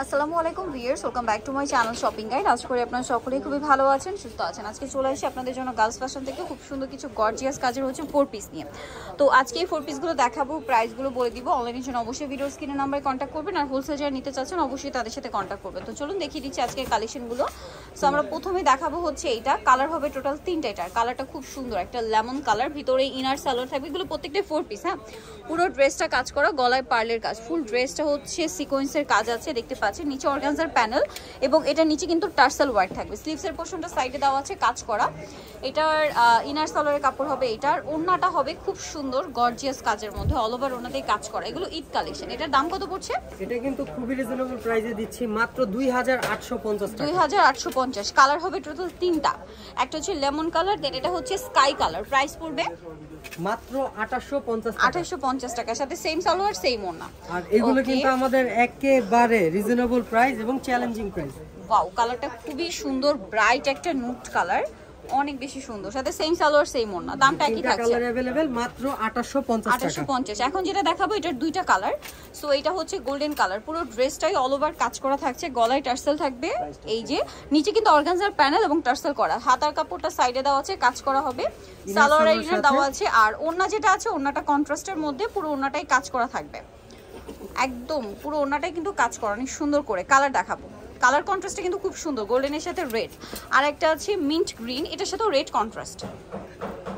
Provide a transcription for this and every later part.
আসসালামু আলাইকুম viewers, welcome back to my channel shopping guide. আশা করি আপনারা সকলেই খুবই ভালো আছেন, সুস্থ আছেন। আজকে চলে আসি আপনাদের জন্য গার্লস ফ্যাশন থেকে খুব সুন্দর কিছু গর্জিয়াস কাজের হচ্ছে 4 পিস নিয়ে। তো আজকে এই 4 পিসগুলো দেখাবো, প্রাইসগুলো বলে দিব। অনলাইনের জন্য অবশ্যই ভিডিও স্ক্রিনের নাম্বারে কন্ট্যাক্ট করবেন, আর হোলসেল যারা নিতে চাচ্ছেন অবশ্যই তাদের সাথে কন্ট্যাক্ট করবেন। তো চলুন দেখিয়ে দিচ্ছি আজকের কালেকশনগুলো। সো আমরা প্রথমে দেখাবো হচ্ছে এইটা, কালার হবে টোটাল 3টা। এটার কালারটা খুব সুন্দর, একটা লেমন কালার, ভিতরে ইনার সালোয়ার থাকবে। এগুলো প্রত্যেকটাই 4 পিস। হ্যাঁ, পুরো ড্রেসটা কাজ করা, গলায় পার্লের কাজ, ফুল ড্রেসটা হচ্ছে সিকোয়েন্সের কাজ আছে, দেখতে পাচ্ছেন। নিচে অর্গানজার প্যানেল এবং এটা নিচে কিন্তু টার্সাল ওয়ার্ক থাকবে। স্লিভসের পোর্শনটা সাইডে দেওয়া আছে কাজ করা। এটার ইনার সালোয়ারের কাপড় হবে, এটার ওড়নাটা হবে খুব সুন্দর গর্জিয়াস কাজের মধ্যে, অল ওভার ওড়নাতেই কাজ করা। এগুলো ঈদ কালেকশন। এটার দাম কত পড়ছে? এটা কিন্তু খুবই রিজনেবল প্রাইসে দিচ্ছি, মাত্র 2850 টাকা। 2850। কালার হবে টোটাল 3টা। একটা হচ্ছে লেমন কালার, দেন এটা হচ্ছে স্কাই কালার। প্রাইস পড়বে মাত্র 2850 টাকা। 2850 টাকার সাথে সেম সালোয়ার সেম ওড়না। আর এগুলো কিন্তু আমাদের একেবারে রিজনেবল প্রাইস এবং চ্যালেঞ্জিং প্রাইস। ওয়াও, কালারটা খুবই সুন্দর, ব্রাইট একটা নুট কালার, অনেক বেশি সুন্দর, সাথে সেম সালোয়ার সেম ওড়না। দামটা কি থাকছে? কালার अवेलेबल মাত্র 2850 টাকা। 2850। এখন যেটা দেখাবো এটার দুইটা কালার। সো এটা হচ্ছে গোল্ডেন কালার, পুরো ড্রেসটাই অল ওভার কাজ করা থাকছে, গলায় টার্সেল থাকবে, এই যে নিচে কিন্তু অর্গানজার প্যানেল এবং টার্সেল করা। হাতার কাপড়টা সাইডে দেওয়া আছে, কাজ করা হবে, সালোয়ারের ইনার দেওয়া আছে। আর ওড়না যেটা আছে, ওড়নাটা কন্ট্রাস্টের মধ্যে, পুরো ওড়নাটাই কাজ করা থাকবে, একদম পুরো ওড়নাটাই কিন্তু কাজ করা অনেক সুন্দর করে। কালার দেখাবো, কালার কন্ট্রাস্টটা কিন্তু খুব সুন্দর, গোল্ডেনের সাথে রেড। আর একটা আছে মিন্ট গ্রিন, এটার সাথেও রেড কন্ট্রাস্ট।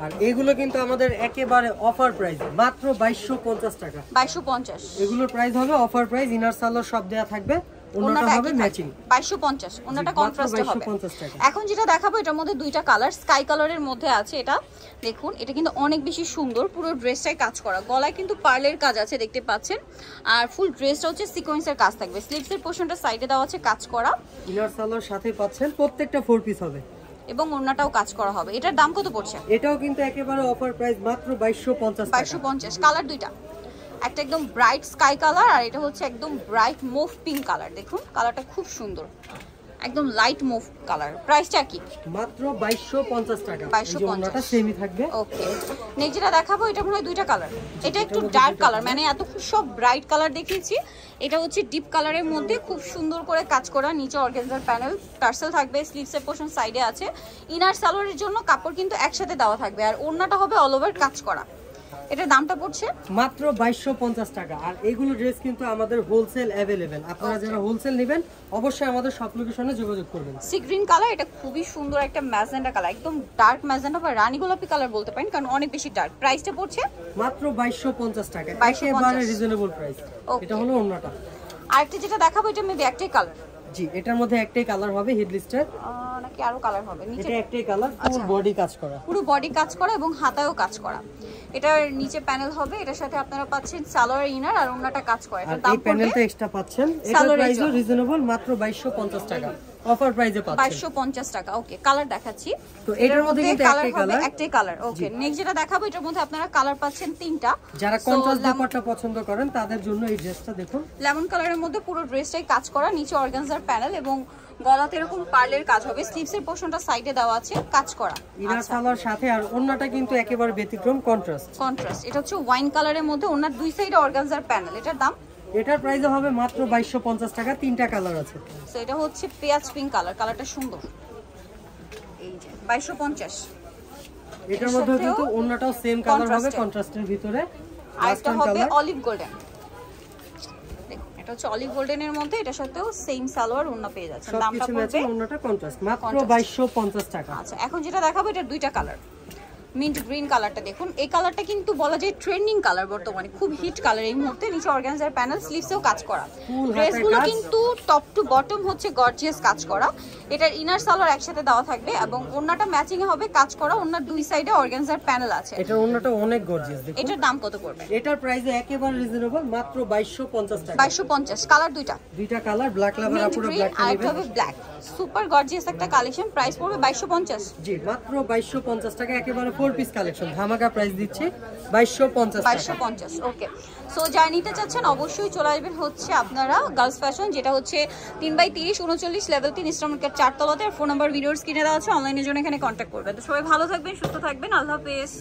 আর এগুলো কিন্তু আমাদের একেবারে অফার প্রাইস, মাত্র 2250 টাকা। 2250 এগুলোর প্রাইস হবে অফার প্রাইস। ইনার সালোয়ার সব দেয়া থাকবে, ওন্নাটা হবে ম্যাচিং। 2250, ওন্নাটা কন্ট্রাস্টে হবে। এখন যেটা দেখাবো এটার মধ্যে দুইটা কালার, স্কাই কালারের মধ্যে আছে। এটা দেখুন, এটা কিন্তু অনেক বেশি সুন্দর, পুরো ড্রেসটাই কাজ করা, গলায় কিন্তু পার্লের কাজ আছে, দেখতে পাচ্ছেন। আর ফুল ড্রেসটা হচ্ছে সিকোয়েন্সের কাজ থাকবে, স্লিভসের পোর্শনটা সাইডে দেওয়া আছে কাজ করা, ইনার সালোয়ার সাথে পাচ্ছেন, প্রত্যেকটা 4 পিস হবে এবং ওড়নাটাও কাজ করা হবে। এটার দাম কত পড়ছে? এটাও কিন্তু একেবারে অফার প্রাইস, মাত্র 2250 টাকা। 2250। কালার দুইটা, একটা একদম ব্রাইট স্কাই কালার, আর এটা হচ্ছে একদম ব্রাইট মুভ পিঙ্ক কালার। দেখুন কালারটা খুব সুন্দর, একদম লাইট মুভ কালার। প্রাইসটা কি? মাত্র 2250 টাকা। 2250 সেমই থাকবে। ওকে, নেক্সট যেটা দেখাবো এটা মনে হয় দুইটা কালার। এটা একটু ডার্ক কালার, মানে এত সব ব্রাইট কালার দেখিয়েছি। এটা হচ্ছে ডিপ কালারের মধ্যে, খুব সুন্দর করে কাজ করা, নিচে অর্গানজার প্যানেল, টার্সেল থাকবে, স্লিভসের পোর্শন সাইডে আছে। ইনার সালোয়ারের জন্য কাপড় কিন্তু একসাথে দেওয়া থাকবে, আর ওড়নাটা হবে অল ওভার কাজ করা। এটার দামটা পড়ছে মাত্র 2250 টাকা। আর এইগুলো ড্রেস কিন্তু আমাদের হোলসেল अवेलेबल। আপনারা যারা হোলসেল নেবেন অবশ্যই আমাদের শপ লোকেশনে যোগাযোগ করবেন। সি গ্রিন কালার, এটা খুবই সুন্দর একটা ম্যাজেন্টা কালার, একদম ডার্ক ম্যাজেন্টা বা রানী গোলাপি কালার বলতে পারেন, কারণ অনেক বেশি ডার্ক। প্রাইসটা পড়ছে মাত্র 2250 টাকা, একেবারে রিজনেবল প্রাইস। এটা হলো ওন্নাটা। আরেকটা যেটা দেখাবো এটা মেবি একটাই কালার। জি, এটার মধ্যে একটাই কালার হবে, হেডলিস্টার নাকি আরো কালার হবে? নিচে এটা একটাই কালার, পুরো বডি কাজ করা, পুরো বডি কাজ করা এবং হাতায়ও কাজ করা। এটার নিচে প্যানেল হবে, এটার সাথে আপনারা পাচ্ছেন সালোয়ার ইনার আর ওন্নাটা কাজ করা। এটার দাম পড়বে, এই প্যানেলটা এক্সট্রা পাচ্ছেন। এটার প্রাইসও রিজনেবল, মাত্র 2250 টাকা অফার প্রাইসে পাচ্ছেন। 2250 টাকা। ওকে, কালার দেখাচ্ছি। তো এটার মধ্যে কিন্তু একটাই কালার। ওকে, নেক্সট যেটা দেখাবো এটার মধ্যে আপনারা কালার পাচ্ছেন 3টা। যারা কন্ট্রাস্ট ব্যাপারটা পছন্দ করেন তাদের জন্য এই ড্রেসটা দেখুন, লেমন কালারের মধ্যে পুরো ড্রেসটাই কাজ করা, নিচে অর্গানজার প্যানেল এবং গলাতে এরকম পার্লের কাজ হবে, স্লিভসের পোর্শনটা সাইডে দেওয়া আছে কাজ করা, ইনার সালোয়ার সাথে। আর ওন্নাটা কিন্তু একেবারে ব্যতিক্রম, কন্ট্রাস্ট। এটা হচ্ছে ওয়াইন কালারের মধ্যে, ওন্নার দুই সাইডে অর্গানজার প্যানেল। এটার দাম? এটার প্রাইস হবে মাত্র 2250 টাকা। 3টা কালার আছে। সো এটা হচ্ছে পেঁয়াজ পিঙ্ক কালার, কালারটা সুন্দর, এই যে 2250। এটার মধ্যে কিন্তু ওন্নাটাও সেম কালার হবে, কন্ট্রাস্টের ভিতরে। আর এটা হবে অলিভ গোল্ডেন, দেখুন এটা হচ্ছে অলিভ গোল্ডেনের মধ্যে, এটার সাথেও সেম সালোয়ার ওন্না পেয়ে যাচ্ছেন। দামটা পড়বে, ওন্নাটা কন্ট্রাস্ট, মাত্র 2250 টাকা। আচ্ছা, এখন যেটা দেখাবো এটার দুইটা কালার। মিন্ট গ্রিন কালারটা দেখুন, এই কালারটা কিন্তু বলা যায় ট্রেন্ডিং কালার, বর্তমানে খুব হিট কালার এই মুহূর্তে। নিচে অর্গানজার প্যানেল, স্লিভসেও কাজ করা, ড্রেসগুলো কিন্তু টপ টু বটম হচ্ছে গর্জিয়াস কাজ করা। এটার ইনার সালোয়ার একসাথে দেওয়া থাকবে এবং ওন্নাটা ম্যাচিং এ হবে কাজ করা, ওন্নার দুই সাইডে অর্গানজার প্যানেল আছে। এটার ওন্নাটা অনেক গর্জিয়াস দেখুন। এটার দাম কত পড়বে? এটার প্রাইস একেবারে রিজনেবল, মাত্র 2250 টাকা। 2250। কালার দুইটা কালার, ব্ল্যাক লাভার আপুরা ব্ল্যাক আর একটা হবে ব্ল্যাক, সুপার গর্জিয়াস একটা কালেকশন। প্রাইস পড়বে 2250। জি, মাত্র 2250 টাকা, একেবারে 4 পিস কালেকশন। ধামাকা প্রাইস দিচ্ছি 2250 টাকা। 2250। ওকে, সো যারা নিতে চাচ্ছেন অবশ্যই চলে আসবেন হচ্ছে আপনারা গার্লস ফ্যাশন, যেটা হচ্ছে 3/30 39 লেভেল 3 ইস্টার্ন মার্কেট 4 তলাতে। আর ফোন নাম্বার ভিডিওর স্ক্রিনে দেওয়া আছে, অনলাইনের জন্য এখানে কন্ট্যাক্ট করবেন। তো সবাই ভালো থাকবেন, সুস্থ থাকবেন, আল্লাহ হাফেজ।